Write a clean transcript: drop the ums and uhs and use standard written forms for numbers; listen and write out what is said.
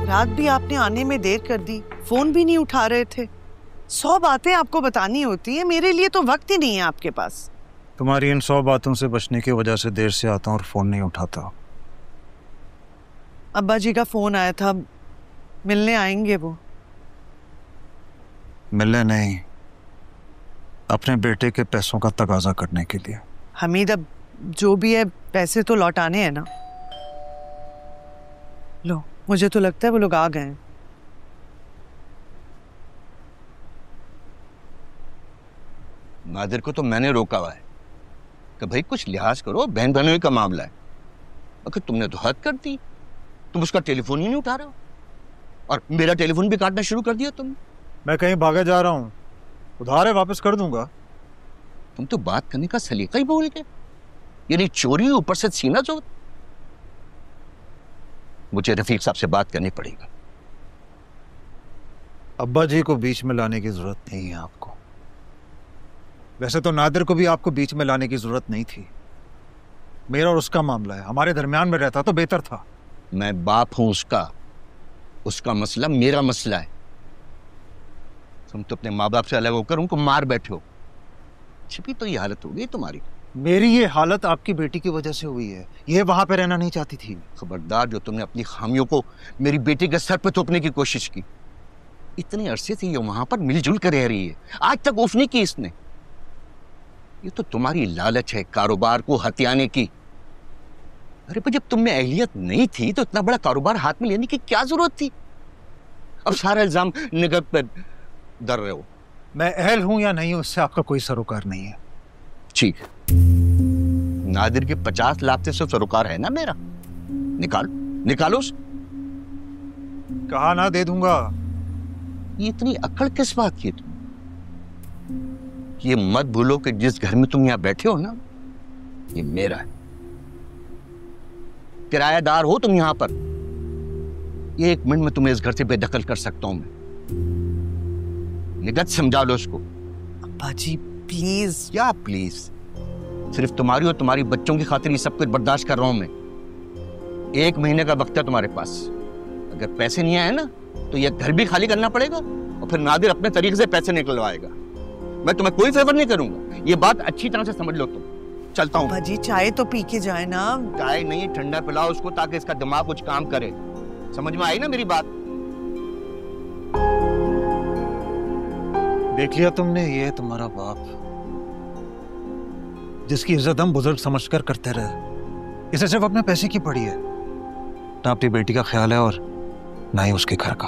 रात भी आपने आने में देर कर दी, फोन भी नहीं उठा रहे थे। 100 बातें आपको बतानी होती है, मेरे लिए तो वक्त ही नहीं है आपके पास। तुम्हारी इन 100 बातों से बचने की वजह से देर से आता हूँ और फोन नहीं उठाता। अब्बा जी का फोन आया था, मिलने आएंगे वो। मिलने नहीं, अपने बेटे के पैसों का तकाजा करने के लिए। हमीद, अब जो भी है पैसे तो लौटाने हैं ना। लो, मुझे तो लगता है वो लोग आ गए हैं। नादिर को तो मैंने रोका हुआ है कि भाई कुछ लिहाज करो, बहन बहनों का मामला है। अगर तुमने तो हद कर दी, तुम उसका टेलीफोन ही नहीं उठा रहे हो और मेरा टेलीफोन भी काटना शुरू कर दिया तुम। मैं कहीं भागे जा रहा हूँ, उधार है वापस कर दूंगा। तुम तो बात करने का सलीका ही भूल गए, यानी चोरी ऊपर से सीना जोत। मुझे रफीक साहब से बात करनी पड़ेगी। अब्बा जी को बीच में लाने की जरूरत नहीं है आपको। वैसे तो नादिर को भी आपको बीच में लाने की जरूरत नहीं थी। मेरा और उसका मामला है, हमारे दरमियान में रहता तो बेहतर था। मैं बाप हूं उसका मसला मेरा मसला है। तुम तो अपने माँ बाप से अलग होकर उनको मार बैठे हो। छिपी तो ये हालत हो गई तुम्हारी। मेरी ये हालत आपकी बेटी की वजह से हुई है, ये वहां पे रहना नहीं चाहती थी। खबरदार, जो तुमने अपनी खामियों को मेरी बेटी के सर पे थोपने की कोशिश की। इतने अरसे से ये वहां पर मिलजुल कर रह रही है, आज तक ऑफ नहीं की इसने। ये तो तुम्हारी लालच है कारोबार को हथियाने की। अरे पर जब तुम में अहलियत नहीं थी तो इतना बड़ा कारोबार हाथ में लेने की क्या जरूरत थी? अब सारा इल्जाम निगत पर डर रहे हो। मैं अहल हूं या नहीं उससे आपका कोई सरोकार नहीं है। ठीक है, नादिर के 50 लाख से सरोकार है ना मेरा। निकालो। कहा ना दे दूंगा। ये इतनी अकड़ किस बात की तुम? ये मत भूलो कि जिस घर में तुम यहां बैठे हो ना, ये मेरा है। किराएदार हो तुम यहां पर। ये 1 मिनट में तुम्हें इस घर से बेदखल कर सकता हूं मैं। निगत समझा लो उसको। अब्बा जी प्लीज। क्या प्लीज? सिर्फ तुम्हारी और तुम्हारी बच्चों की खातिर ये सब कुछ बर्दाश्त कर रहा हूं मैं। 1 महीने का वक्त है तुम्हारे पास। अगर पैसे नहीं आए ना तो यह घर भी खाली करना पड़ेगा और फिर नादिर अपने तरीके से पैसे निकलवाएगा। मैं तुम्हें कोई फेवर नहीं करूंगा, ये बात अच्छी तरह से समझ लो तुम। चलता हूं। जी चाय तो पी के जाए ना। चाय नहीं, ठंडा पिलाओ उसको ताकि इसका दिमाग कुछ काम करे। समझ में आई ना मेरी बात? देख लिया तुमने, ये है तुम्हारा बाप, जिसकी इज्जत हम बुजुर्ग समझकर करते रहे। इसे सिर्फ अपने पैसे की पड़ी है, ना अपनी बेटी का ख्याल है और ना ही उसके घर का।